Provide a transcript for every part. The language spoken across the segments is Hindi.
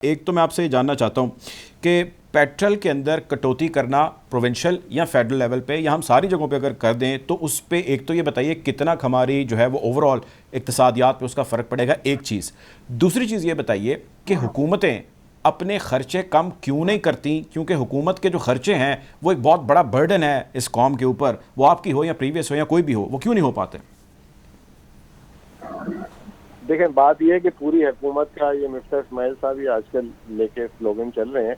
एक तो मैं आपसे ये जानना चाहता हूँ कि पेट्रोल के अंदर कटौती करना प्रोविंशियल या फेडरल लेवल पे या हम सारी जगहों पे अगर कर दें तो उस पे एक तो ये बताइए कितना हमारी जो है वो ओवरऑल इक्तिसादियात पे उसका फ़र्क पड़ेगा, एक चीज़। दूसरी चीज़ ये बताइए कि हुकूमतें अपने ख़र्चे कम क्यों नहीं करती, क्योंकि हुकूमत के जो ख़र्चे हैं वो एक बहुत बड़ा बर्डन है इस कौम के ऊपर, वो आपकी हो या प्रीवियस हो या कोई भी हो, वो क्यों नहीं हो पाते? देखें, बात यह है कि पूरी हुकूमत का ये मिफ्ता इस्माइल साहब ही आजकल लेके स्लोगन चल रहे हैं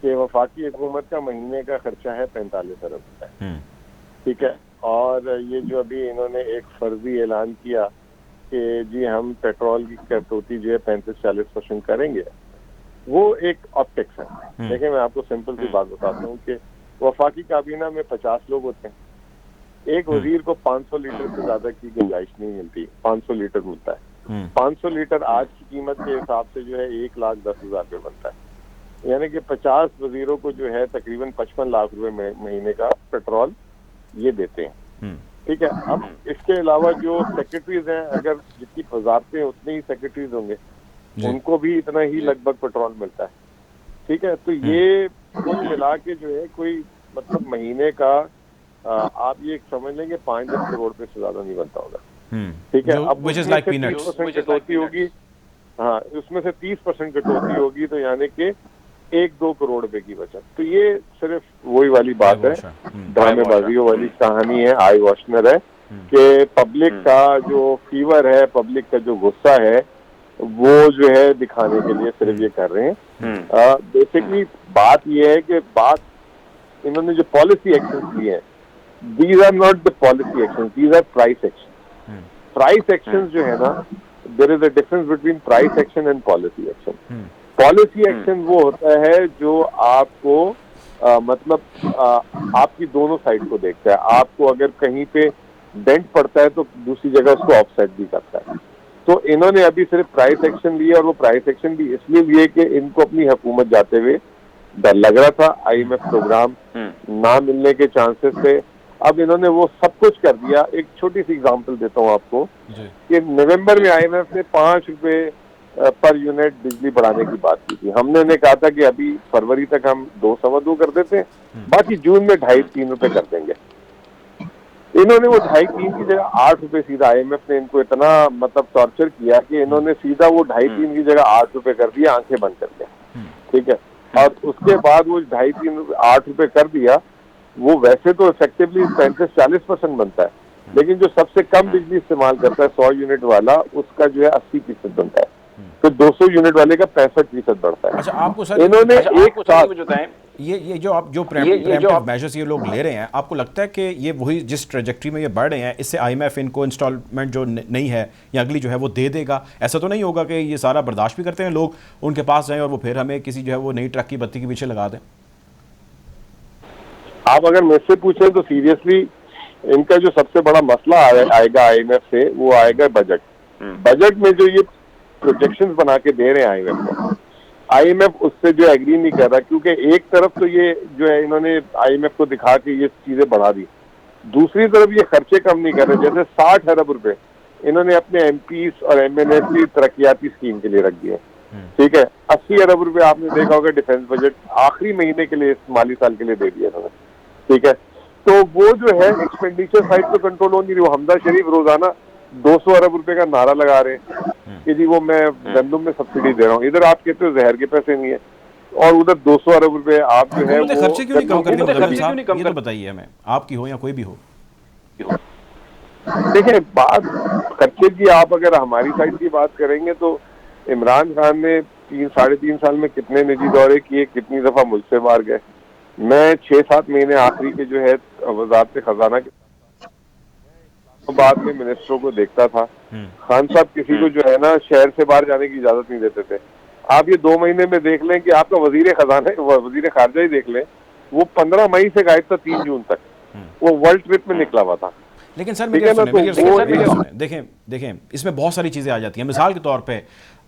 कि वफाकी हुकूमत का महीने का खर्चा है 45 अरब रुपए। ठीक है, और ये जो अभी इन्होंने एक फर्जी ऐलान किया कि जी हम पेट्रोल की कटौती जो है 35-40% करेंगे, वो एक ऑप्टिक्स है। देखिए, मैं आपको सिंपल सी बात बताता हूँ कि वफाकी काबीना में 50 लोग होते हैं, एक वजीर को 500 लीटर से ज्यादा की गुंजाइश नहीं मिलती, 500 लीटर मिलता है। 500 लीटर आज की कीमत के हिसाब से जो है 1,10,000 रुपये बनता है, यानी कि 50 वजीरों को जो है तकरीबन 55 लाख रुपए महीने का पेट्रोल ये देते हैं। ठीक है, अब इसके अलावा जो सेक्रेटरीज हैं, अगर जितनी वजारतें उतने ही सेक्रेटरीज होंगे, उनको भी इतना ही लगभग पेट्रोल मिलता है। ठीक है, तो ये कुल मिला के जो है कोई मतलब महीने का आप ये समझ लेंगे 5-10 करोड़ रुपए से ज्यादा नहीं बनता होगा। ठीक है, अब उसमें से 30% कटौती होगी, हाँ, उसमें से 30% कटौती होगी, तो यानी कि 1-2 करोड़ रुपए की बचत। तो ये सिर्फ वही वाली बात है, ड्रामेबाजियों वाली कहानी है, आई वॉशनर है कि पब्लिक का जो फीवर है, पब्लिक का जो गुस्सा है, वो जो है दिखाने के लिए सिर्फ ये कर रहे हैं। बेसिकली बात ये है कि बात इन्होंने जो पॉलिसी एक्शन लिए हैं, these are not the policy action, these are price action. Price action जो है ना, there is a difference between price action and policy action. Policy action वो होता है जो आपको मतलब आपकी दोनों साइड को देखता है। आपको अगर कहीं पे डेंट पड़ता है तो दूसरी जगह उसको ऑफसेट भी करता है। तो इन्होंने अभी सिर्फ प्राइस एक्शन लिया, और वो प्राइस एक्शन भी इसलिए लिए कि इनको अपनी हुकूमत जाते हुए डर लग रहा था, IMF प्रोग्राम ना मिलने के चांसेस थे। अब इन्होंने वो सब कुछ कर दिया। एक छोटी सी एग्जांपल देता हूँ आपको कि नवंबर में IMF ने 5 रुपए पर यूनिट बिजली बढ़ाने की बात की थी। हमने उन्हें कहा था कि अभी फरवरी तक हम 2-2.25 कर देते हैं, बाकी जून में 2.5-3 रुपए कर देंगे। इन्होंने वो 2.5-3 की जगह 8 रुपए सीधा, IMF ने इनको इतना मतलब टॉर्चर किया कि इन्होंने सीधा वो 2.5-3 की जगह 8 रुपए कर दिया, आंखें बंद करके। ठीक है, और उसके बाद वो 2.5-3 8 रुपए कर दिया। वो वैसे तो इफेक्टिवली 35-40% बनता है, लेकिन जो सबसे कम बिजली इस्तेमाल करता है 100 यूनिट वाला, उसका जो है 80% बनता है। तो 200 यूनिट वाले का 65% बढ़ता है। अच्छा, आपको सर इन्होंने एक साथ बताएं, ये जो आप जो प्रीएम्प्टिव मेजर्स ये लोग ले रहे हैं, आपको लगता है कि ये वही जिस ट्रेजेक्ट्री में ये बढ़ रहे हैं, इससे IMF इनको इंस्टॉलमेंट जो नहीं है या अगली जो है वो दे देगा? ऐसा तो नहीं होगा कि ये सारा बर्दाश्त भी करते हैं लोग, उनके पास जाएं और वो फिर हमें किसी जो है वो नई ट्रक की बत्ती के पीछे लगा दें? आप अगर मुझसे पूछें तो सीरियसली इनका जो सबसे बड़ा मसला आएगा IMF से, वो आएगा बजट। बजट में जो ये प्रोजेक्शंस बना के दे रहे हैं IMF को, IMF उससे जो एग्री नहीं कर रहा, क्योंकि एक तरफ तो ये जो है इन्होंने IMF को दिखा के ये चीजें बढ़ा दी, दूसरी तरफ ये खर्चे कम नहीं कर रहे। जैसे 60 अरब रुपए इन्होंने अपने MPs और MNS की तरक्याती स्कीम के लिए रख दिए। ठीक है, 80 अरब रुपए आपने देखा होगा डिफेंस बजट आखिरी महीने के लिए, इस माली साल के लिए दे दिया इन्होंने। ठीक है, तो वो जो है एक्सपेंडिचर साइड तो कंट्रोल हो नहीं रही। वो हमजा शरीफ रोजाना 200 अरब रुपए का नारा लगा रहे हैं कि जी वो मैं गंदम में सब्सिडी दे रहा हूँ। इधर आप कहते हो जहर के पैसे नहीं है, और उधर 200 अरब रुपए आप जो है वो खर्चे क्यों नहीं कम करते? ये तो बताइए हमें, आपकी हो या कोई भी हो। देखिए, बात खर्चे की आप अगर हमारी साइड की बात करेंगे तो इमरान खान ने 3-3.5 साल में कितने निजी दौरे किए, कितनी दफा मुल्क से बाहर गए। मैं 6-7 महीने आखिरी के जो है वजारत खजाना के बाद में मिनिस्टरों को देखता था। खान साहब किसी को जो है ना शहर से बाहर जाने की इजाजत नहीं देते थे। आप ये 2 महीने में देख लें कि आपका वजीर खारजा ही देख लें, वो 15 मई से गायब था 3 जून तक, वो वर्ल्ड ट्रिप में निकला हुआ था। लेकिन सर देखें, इसमें बहुत सारी चीज़ें आ जाती हैं। मिसाल के तौर पे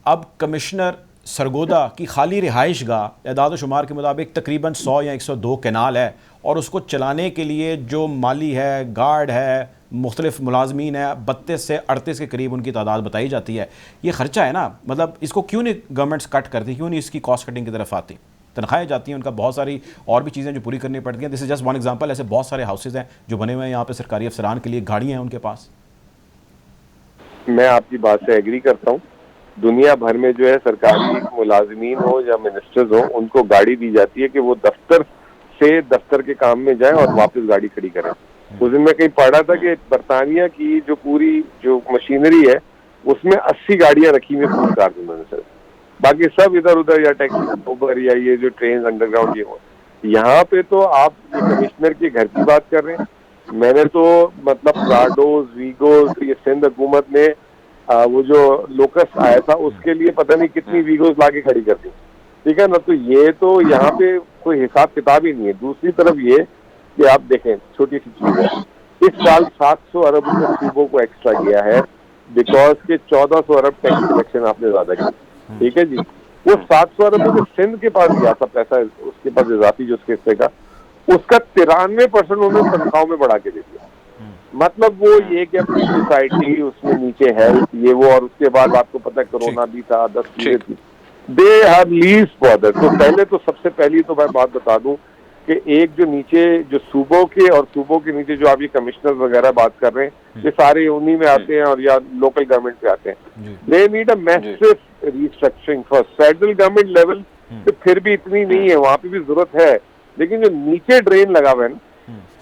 अब कमिश्नर सरगोदा की खाली रिहाइश गाह एदाद शुमार के मुताबिक तकरीबन 100 या 102 कैनाल है, और उसको चलाने के लिए जो माली है, गार्ड है, मुख्तलिफ मुलाजमीन है, 32 से 38 के करीब उनकी तादाद बताई जाती है। ये खर्चा है ना, मतलब इसको क्यों नहीं गवर्नमेंट्स कट करती, क्यों नहीं इसकी कॉस्ट कटिंग की तरफ आती? तनख्वाहें जाती हैं, उनका बहुत सारी और भी चीज़ें जो पूरी करनी पड़ती हैं। This is just one example. ऐसे बहुत सारे हाउसेज हैं जो बने हुए हैं यहाँ पे सरकारी अफसरान के लिए, गाड़ियाँ हैं उनके पास। मैं आपकी बात से एग्री करता हूँ। दुनिया भर में जो है सरकारी मुलाजमीन हो या मिनिस्टर्स हो, उनको गाड़ी दी जाती है कि वो दफ्तर से दफ्तर के काम में जाएं और वापस गाड़ी खड़ी करें। उस दिन मैं कहीं पढ़ा था कि बरतानिया की जो पूरी जो मशीनरी है उसमें 80 गाड़ियां रखी हुई पूरी कारखाने में सर, बाकी सब इधर उधर या टैक्सी ऊबर या ये जो ट्रेन अंडरग्राउंड ये हो। यहाँ पे तो आप कमिश्नर के घर की बात कर रहे हैं। मैंने तो मतलब प्राडोज वीगोज, ये सिंध हुकूमत ने वो जो लोकस आया था उसके लिए पता नहीं कितनी वीगोज लाके खड़ी कर दी, ठीक है ना। तो ये तो यहाँ पे कोई हिसाब किताब ही नहीं है। दूसरी तरफ ये कि आप देखें, छोटी सी चीज है, इस साल 700 अरब रुपए सूबों को एक्स्ट्रा किया है बिकॉज के 1400 अरब टैक्स कलेक्शन आपने ज्यादा की, ठीक है जी। वो 700 अरब रुपए सिंध के पास गया था पैसा, उसके पास इजाफी जो उसके हिस्से का, उसका 93% उन्होंने तनख्वाहों में बढ़ा के दे दिया। मतलब वो ये कि अपनी सोसाइटी उसमें नीचे हेल्थ ये वो, और उसके बाद आपको पता है कोरोना भी था, 10 चीजें थी, दे हैव लीस्ट बॉदर। तो पहले तो सबसे पहली तो मैं बात बता दूं कि एक जो नीचे जो सूबों के और सूबों के नीचे जो आप ये कमिश्नर वगैरह बात कर रहे हैं, ये सारे उन्हीं में आते हैं और या लोकल गवर्नमेंट पे आते हैं। They need a massive restructuring first. Federal government level पे फिर भी इतनी नहीं है, वहां पे भी जरूरत है, लेकिन जो नीचे ड्रेन लगा हुआ है ना,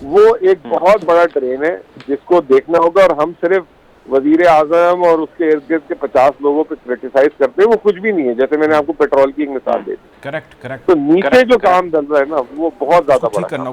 वो एक बहुत बड़ा ड्रेन है जिसको देखना होगा। और हम सिर्फ वजीर आजम और उसके इर्द गिर्द के 50 लोगों पे क्रिटिसाइज करते हैं, वो कुछ भी नहीं है। जैसे मैंने आपको पेट्रोल की एक मिसाल दी, करेक्ट करेक्ट। तो नीचे जो काम चल रहा है ना वो बहुत ज्यादा बड़ा है।